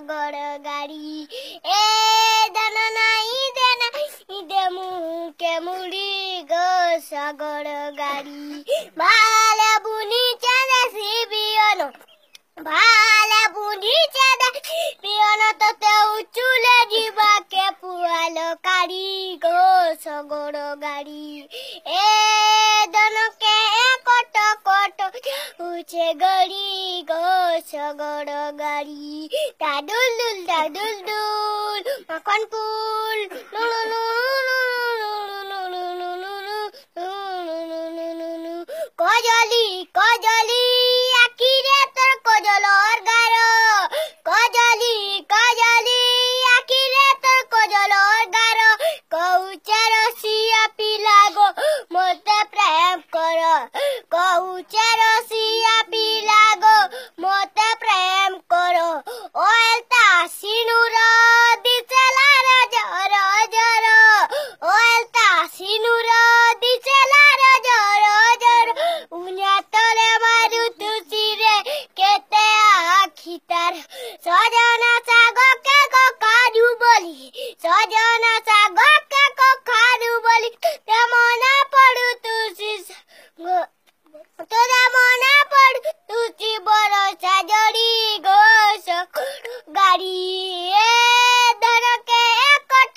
सगर गाड़ी ए दन नाई दे मुँह के मुड़ी गो सगर गाड़ी भाले बुनी चले सी बियनो भाले बुनी चले बियनो तो ते उचुले जीवा के पुआलो कारी गो सगर गाड़ी ए दन के कोट कोट उचे गड़ी गो सगर गाड़ी दादुल माखन फूल कजली आखिरे तोर कजलर गारो कजली आखिरे तोर कजलर गारो कौचार सिया पिलागो मते प्रेम कर कौचार सिया पिलागो मते